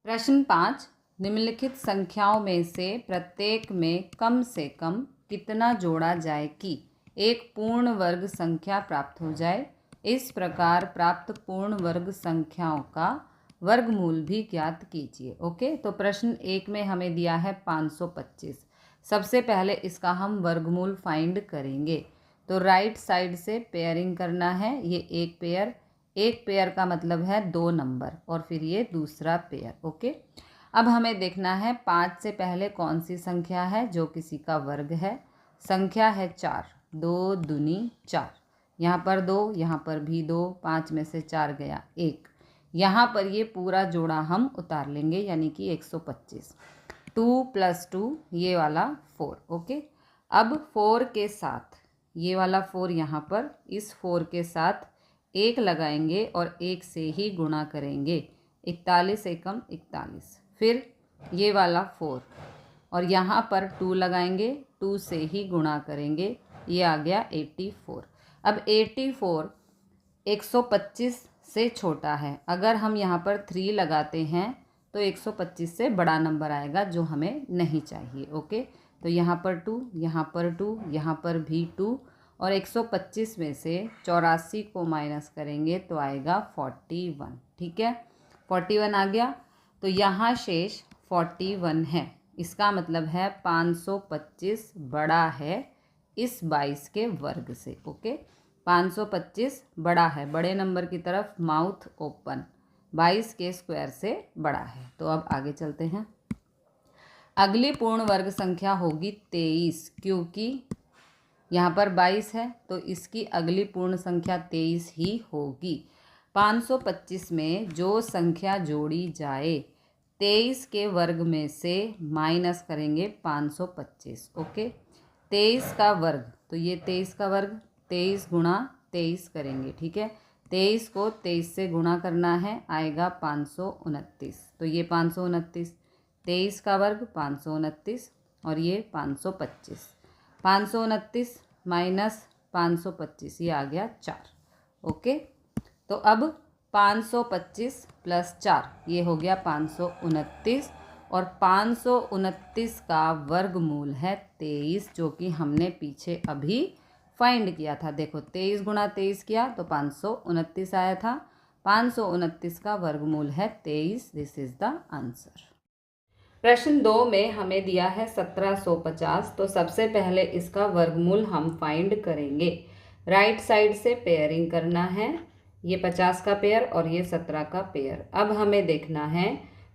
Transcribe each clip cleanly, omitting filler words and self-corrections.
प्रश्न 5, निम्नलिखित संख्याओं में से प्रत्येक में कम से कम कितना जोड़ा जाए कि एक पूर्ण वर्ग संख्या प्राप्त हो जाए। इस प्रकार प्राप्त पूर्ण वर्ग संख्याओं का वर्गमूल भी ज्ञात कीजिए। ओके, तो प्रश्न 1 में हमें दिया है 525। सबसे पहले इसका हम वर्गमूल फाइंड करेंगे। तो राइट साइड से पेयरिंग करना है। ये एक पेयर का मतलब है 2 नंबर और फिर ये दूसरा पेयर। ओके, अब हमें देखना है 5 से पहले कौन सी संख्या है जो किसी का वर्ग है। संख्या है 4, 2 दूनी 4। यहाँ पर 2, यहाँ पर भी 2, 5 में से 4 गया 1। यहाँ पर ये पूरा जोड़ा हम उतार लेंगे यानी कि 125। 2 + 2 ये वाला 4। ओके, अब 4 के साथ ये वाला 4 यहाँ पर इस 4 के साथ 1 लगाएंगे और 1 से ही गुणा करेंगे। 41 एकम 41। फिर ये वाला 4 और यहाँ पर 2 लगाएंगे, 2 से ही गुणा करेंगे। ये आ गया 84। अब 84 125 से छोटा है। अगर हम यहाँ पर 3 लगाते हैं तो 125 से बड़ा नंबर आएगा जो हमें नहीं चाहिए। ओके, तो यहाँ पर 2, यहाँ पर 2, यहाँ पर भी 2 और 125 में से 84 को माइनस करेंगे तो आएगा 41। ठीक है, 41 आ गया। तो यहाँ शेष 41 है। इसका मतलब है 525 बड़ा है इस 22 के वर्ग से। ओके, 525 बड़ा है, बड़े नंबर की तरफ माउथ ओपन, 22 के स्क्वायर से बड़ा है। तो अब आगे चलते हैं। अगली पूर्ण वर्ग संख्या होगी 23, क्योंकि यहाँ पर 22 है तो इसकी अगली पूर्ण संख्या 23 ही होगी। 525 में जो संख्या जोड़ी जाए 23 के वर्ग में से माइनस करेंगे 525। ओके, 23 का वर्ग, तो ये 23 का वर्ग 23 गुणा 23 करेंगे। ठीक है, 23 को 23 से गुणा करना है, आएगा 529। तो ये 529, 23 का वर्ग 529 और ये 525। 529 माइनस 525 ये आ गया 4। ओके, तो अब 525 + 4 ये हो गया 529 और 529 का वर्गमूल है 23, जो कि हमने पीछे अभी फाइंड किया था। देखो 23 गुणा 23 किया तो 529 आया था। 529 का वर्गमूल है 23। This is the answer. प्रश्न 2 में हमें दिया है 1750। तो सबसे पहले इसका वर्गमूल हम फाइंड करेंगे। राइट साइड से पेयरिंग करना है। ये 50 का पेयर और ये 17 का पेयर। अब हमें देखना है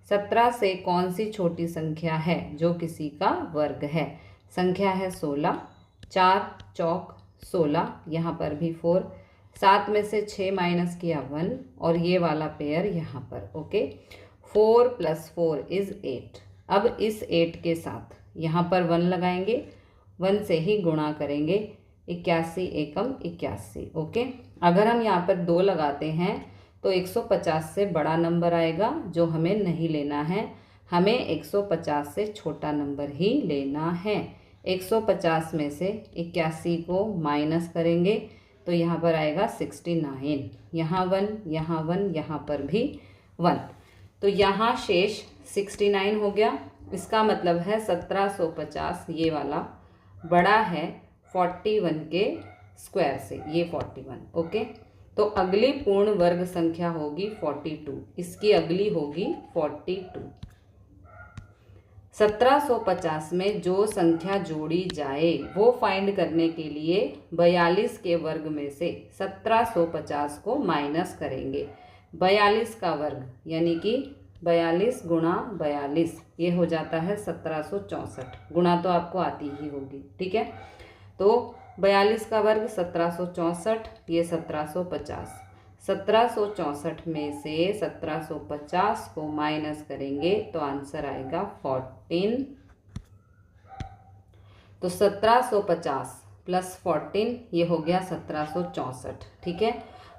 17 से कौन सी छोटी संख्या है जो किसी का वर्ग है। संख्या है 16, 4 चौक 16, यहाँ पर भी 4, 7 में से 6 माइनस किया 1 और ये वाला पेयर यहाँ पर। ओके, 4 + 4 = 8। अब इस 8 के साथ यहाँ पर 1 लगाएंगे, 1 से ही गुणा करेंगे। 81 एकम 81। ओके, अगर हम यहाँ पर 2 लगाते हैं तो 150 से बड़ा नंबर आएगा जो हमें नहीं लेना है। हमें 150 से छोटा नंबर ही लेना है। 150 में से 81 को माइनस करेंगे तो यहाँ पर आएगा 69। यहाँ 1, यहाँ 1, यहाँ पर भी 1। तो यहाँ शेष 69 हो गया। इसका मतलब है 1750 ये वाला बड़ा है 41 के स्क्वायर से, ये 41। ओके, तो अगली पूर्ण वर्ग संख्या होगी 42। इसकी अगली होगी 42। 1750 में जो संख्या जोड़ी जाए वो फाइंड करने के लिए 42 के वर्ग में से 1750 को माइनस करेंगे। 42 का वर्ग यानी कि 42 गुणा 42 ये हो जाता है 1764। गुणा तो आपको आती ही होगी। ठीक है, तो 42 का वर्ग 1764, ये 1750। 1764 में से 1750 को माइनस करेंगे तो आंसर आएगा 14। तो 1750 + 14 ये हो गया 1764। ठीक है,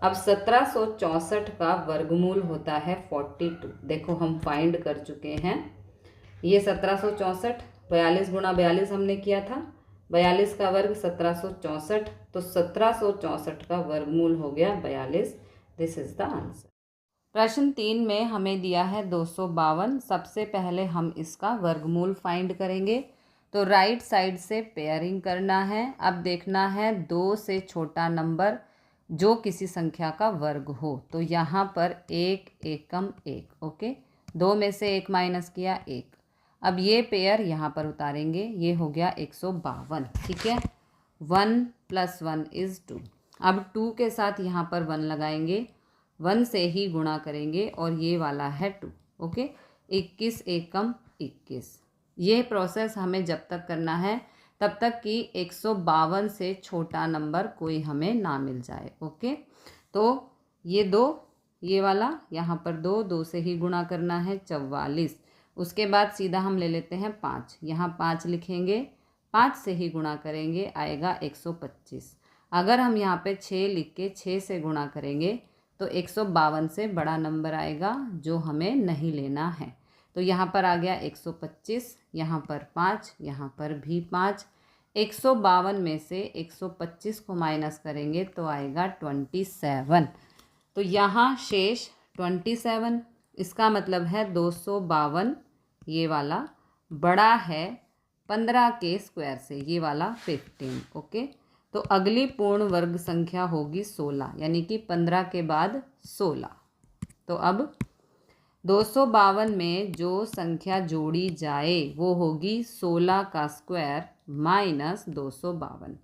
अब 1764 का वर्गमूल होता है 42। देखो हम फाइंड कर चुके हैं। ये 1764, 42 गुणा 42 हमने किया था। 42 का वर्ग 1764, तो 1764 का वर्गमूल हो गया 42। This is the answer. प्रश्न 3 में हमें दिया है 252। सबसे पहले हम इसका वर्गमूल फाइंड करेंगे। तो राइट साइड से पेयरिंग करना है। अब देखना है 2 से छोटा नंबर जो किसी संख्या का वर्ग हो। तो यहाँ पर 1 एकम 1, ओके। 2 में से 1 माइनस किया 1। अब ये पेयर यहाँ पर उतारेंगे, ये हो गया 152, ठीक है। 1 + 1 = 2। अब 2 के साथ यहाँ पर 1 लगाएंगे, 1 से ही गुणा करेंगे और ये वाला है 2, ओके। 21 एकम 21। ये प्रोसेस हमें जब तक करना है तब तक कि 152 से छोटा नंबर कोई हमें ना मिल जाए, ओके। तो ये 2, ये वाला यहाँ पर 2 से ही गुणा करना है, 44। उसके बाद सीधा हम ले लेते हैं 5, यहाँ 5 लिखेंगे, 5 से ही गुणा करेंगे, आएगा 125। अगर हम यहाँ पे 6 लिख के 6 से गुणा करेंगे तो 152 से बड़ा नंबर आएगा जो हमें नहीं लेना है। तो यहाँ पर आ गया 125, यहाँ पर 5, यहाँ पर भी 5। 152 में से 125 को माइनस करेंगे तो आएगा 27। तो यहाँ शेष 27। इसका मतलब है 252 ये वाला बड़ा है 15 के स्क्वायर से, ये वाला 15, ओके। तो अगली पूर्ण वर्ग संख्या होगी 16, यानी कि 15 के बाद 16। तो अब 252 में जो संख्या जोड़ी जाए वो होगी 16 का स्क्वायर माइनस 252।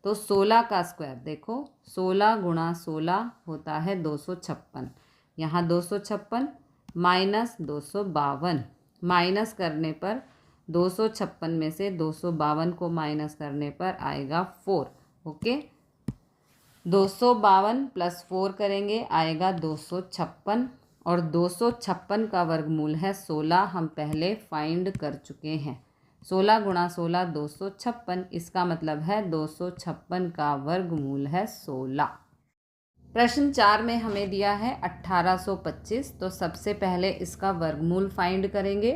तो 16 का स्क्वायर देखो, 16 × 16 होता है 256। यहाँ 256 माइनस 252, माइनस करने पर 256 में से 252 को माइनस करने पर आएगा 4, ओके। 252 + 4 करेंगे, आएगा 256, और 256 का वर्गमूल है 16। हम पहले फाइंड कर चुके हैं। 16 × 16 256, इसका मतलब है 256 का वर्गमूल है 16। प्रश्न 4 में हमें दिया है 1825। तो सबसे पहले इसका वर्गमूल फाइंड करेंगे।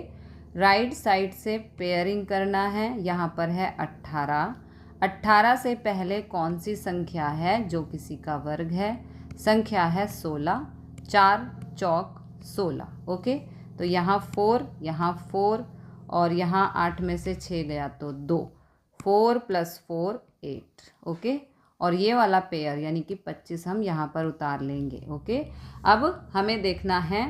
राइट साइड से पेयरिंग करना है। यहाँ पर है 18। 18 से पहले कौन सी संख्या है जो किसी का वर्ग है? संख्या है 16। 4 चौक 16, ओके। तो यहाँ 4 और यहाँ 8 में से 6 गया तो 2। 4 + 4 8, ओके। और ये वाला पेयर यानी कि 25 हम यहाँ पर उतार लेंगे, ओके। अब हमें देखना है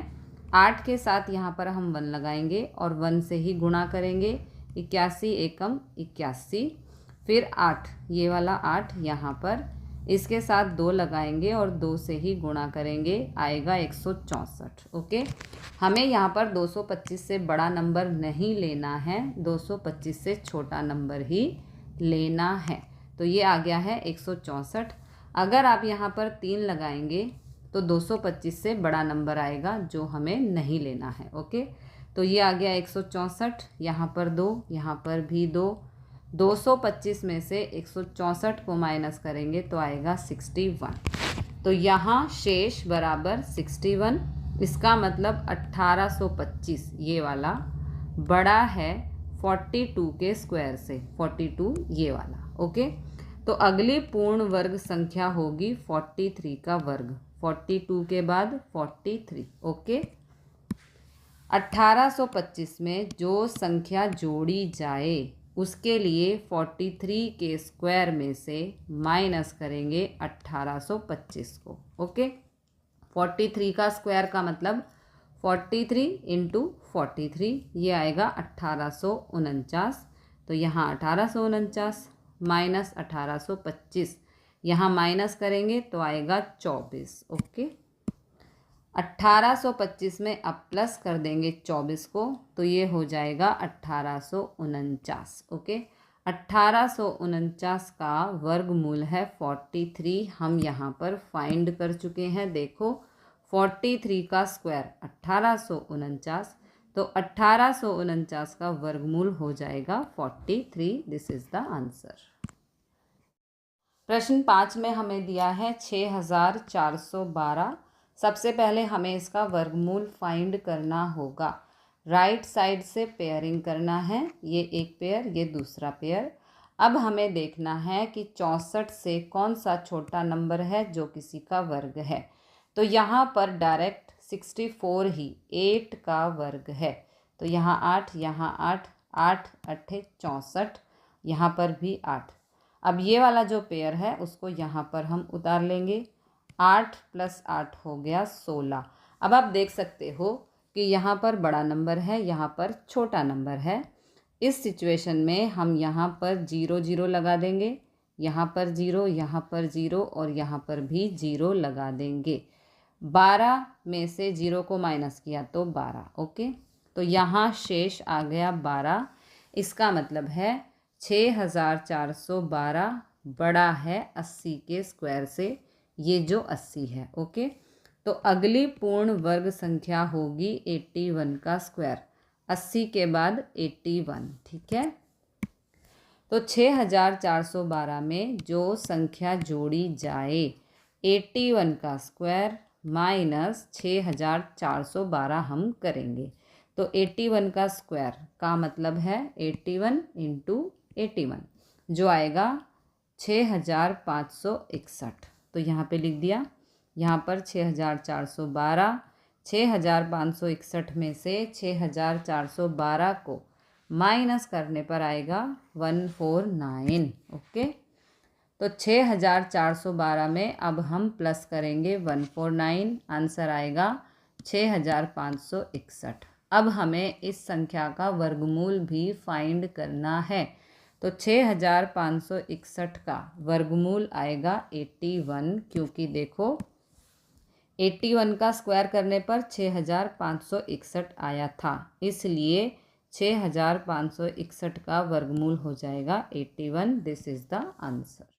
8 के साथ यहाँ पर हम 1 लगाएंगे और 1 से ही गुणा करेंगे। 81 एकम 81, फिर 8, ये वाला 8 यहाँ पर, इसके साथ 2 लगाएंगे और 2 से ही गुणा करेंगे, आएगा 164, ओके। हमें यहाँ पर 225 से बड़ा नंबर नहीं लेना है, 225 से छोटा नंबर ही लेना है। तो ये आ गया है 164। अगर आप यहाँ पर 3 लगाएंगे तो 225 से बड़ा नंबर आएगा जो हमें नहीं लेना है, ओके। तो ये आ गया 164, यहाँ पर 2, यहाँ पर भी 2। 225 में से 164 को माइनस करेंगे तो आएगा 61। तो यहाँ शेष बराबर 61। इसका मतलब 1825 ये वाला बड़ा है 42 के स्क्वायर से, 42 ये वाला, ओके। तो अगली पूर्ण वर्ग संख्या होगी 43 का वर्ग, 42 के बाद 43, ओके। 1825 में जो संख्या जोड़ी जाए उसके लिए 43 के स्क्वायर में से माइनस करेंगे 1825 को, ओके। 43 का स्क्वायर का मतलब 43 × 43, ये आएगा 1849। तो यहाँ 1849 माइनस 1825, यहाँ माइनस करेंगे तो आएगा 24, ओके। 1825 में अब प्लस कर देंगे 24 को तो ये हो जाएगा 1849, ओके। 1849 का वर्गमूल है 43। हम यहाँ पर फाइंड कर चुके हैं। देखो 43 का स्क्वायर 1849, तो 1849 का वर्गमूल हो जाएगा 43। This is the answer. प्रश्न 5 में हमें दिया है 6412। सबसे पहले हमें इसका वर्गमूल फाइंड करना होगा। राइट साइड से पेयरिंग करना है, ये एक पेयर, ये दूसरा पेयर। अब हमें देखना है कि 64 से कौन सा छोटा नंबर है जो किसी का वर्ग है। तो यहाँ पर डायरेक्ट 64 ही 8 का वर्ग है। तो यहाँ 8, यहाँ 8, 8 अट्ठे 64, यहाँ पर भी 8। अब ये वाला जो पेयर है उसको यहाँ पर हम उतार लेंगे। 8 + 8 हो गया 16। अब आप देख सकते हो कि यहाँ पर बड़ा नंबर है, यहाँ पर छोटा नंबर है। इस सिचुएशन में हम यहाँ पर 0 0 लगा देंगे, यहाँ पर 0, यहाँ पर 0 और यहाँ पर भी 0 लगा देंगे। 12 में से 0 को माइनस किया तो 12। ओके, तो यहाँ शेष आ गया 12। इसका मतलब है 6412 बड़ा है 80 के स्क्वायर से, ये जो 80 है। ओके, तो अगली पूर्ण वर्ग संख्या होगी 81 का स्क्वायर। 80 के बाद 81, ठीक है। तो 6412 में जो संख्या जोड़ी जाए 81 का स्क्वायर माइनस 6412 हम करेंगे। तो 81 का स्क्वायर का मतलब है 81 × 81 जो आएगा 6561। तो यहाँ पे लिख दिया, यहाँ पर 6412, 6561 में से 6412 को माइनस करने पर आएगा 149। ओके, तो 6412 में अब हम प्लस करेंगे 149, आंसर आएगा 6561। अब हमें इस संख्या का वर्गमूल भी फाइंड करना है। तो 6561 का वर्गमूल आएगा 81, क्योंकि देखो 81 का स्क्वायर करने पर 6561 आया था, इसलिए 6561 का वर्गमूल हो जाएगा 81। This is the answer.